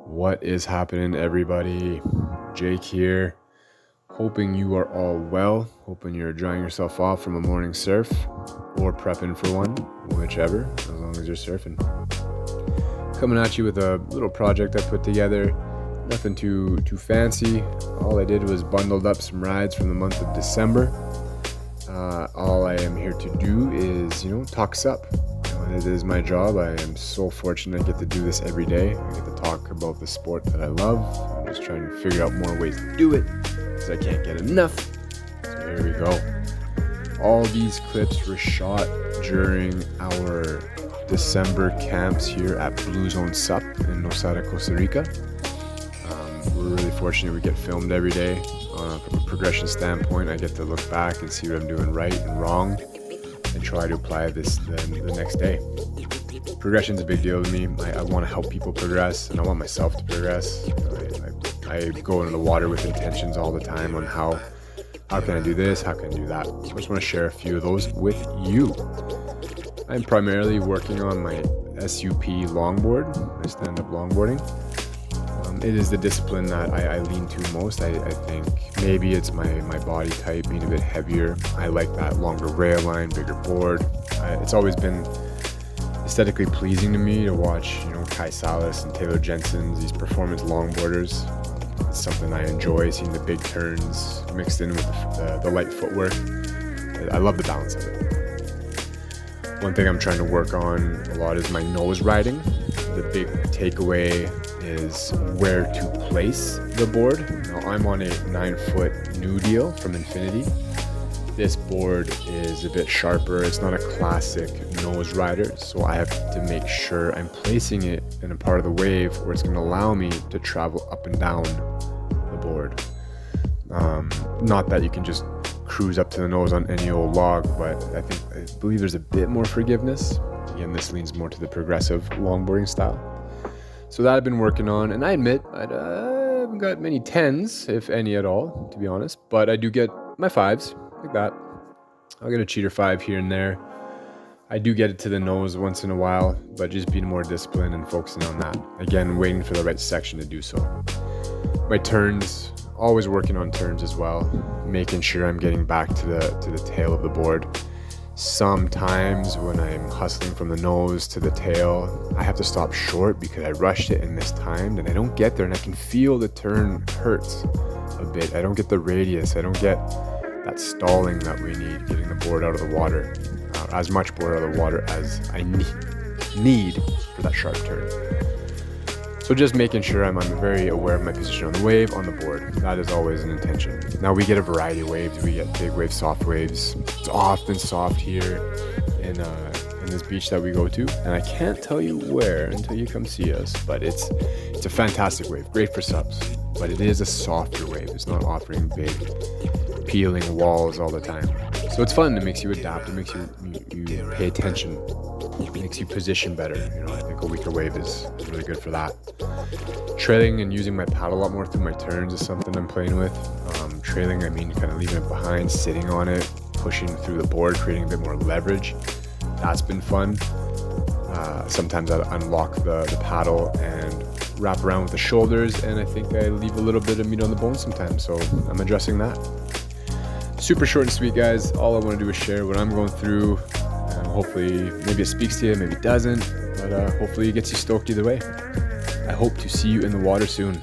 What is happening, everybody? Jake here. Hoping you are all well. Hoping you're drying yourself off from a morning surf or prepping for one, whichever, as long as you're surfing. Coming at you with a little project I put together. Nothing too fancy. All I did was bundled up some rides from the month of December. All I am here to do is, talk SUP. It is my job. I am so fortunate I get to do this every day. I get to talk about the sport that I love. I'm just trying to figure out more ways to do it because I can't get enough. So here we go. All these clips were shot during our December camps here at Bluezone SUP in Nosara, Costa Rica. We're really fortunate we get filmed every day. From a progression standpoint, I get to look back and see what I'm doing right and wrong and try to apply this the next day. Progression is a big deal to me. I want to help people progress, and I want myself to progress. I go into the water with intentions all the time on how can I do this, how can I do that. So I just want to share a few of those with you. I'm primarily working on my SUP longboard, my stand-up longboarding. It is the discipline that I lean to most. I think maybe it's my body type being a bit heavier. I like that longer rail line, bigger board. It's always been aesthetically pleasing to me to watch, Kai Salas and Taylor Jensen's, these performance longboarders. It's something I enjoy, seeing the big turns mixed in with the light footwork. I love the balance of it. One thing I'm trying to work on a lot is my nose riding. The big takeaway is where to place the board. Now I'm on a 9-foot new deal from Infinity. This board is a bit sharper. It's not a classic nose rider, so I have to make sure I'm placing it in a part of the wave where it's going to allow me to travel up and down the board. Not that you can just cruise up to the nose on any old log, but I believe there's a bit more forgiveness. Again, this leans more to the progressive longboarding style. So that I've been working on, and I admit I haven't got many 10s, if any at all, to be honest, but I do get my 5s, like that. I'll get a cheater 5 here and there. I do get it to the nose once in a while, but just being more disciplined and focusing on that. Again, waiting for the right section to do so. My turns, always working on turns as well, making sure I'm getting back to the tail of the board. Sometimes when I'm hustling from the nose to the tail, I have to stop short because I rushed it and mistimed, and I don't get there, and I can feel the turn hurts a bit. I don't get the radius. I don't get that stalling that we need, getting the board out of the water, as much board out of the water as I need for that sharp turn. So just making sure I'm very aware of my position on the wave, on the board. That is always an intention. Now we get a variety of waves. We get big waves, soft waves. It's often soft here in this beach that we go to. And I can't tell you where until you come see us, but it's a fantastic wave. Great for SUPs, but it is a softer wave. It's not offering big peeling walls all the time. So it's fun. It makes you adapt. It makes you pay attention. It makes you position better. I think a weaker wave is really good for that. Trailing and using my paddle a lot more through my turns is something I'm playing with. Trailing, I mean kind of leaving it behind, sitting on it, pushing through the board, creating a bit more leverage. That's been fun. Sometimes I unlock the paddle and wrap around with the shoulders, and I think I leave a little bit of meat on the bone sometimes, so I'm addressing that. Super short and sweet, guys. All I want to do is share what I'm going through. Hopefully, maybe it speaks to you, maybe it doesn't, but hopefully it gets you stoked either way. I hope to see you in the water soon.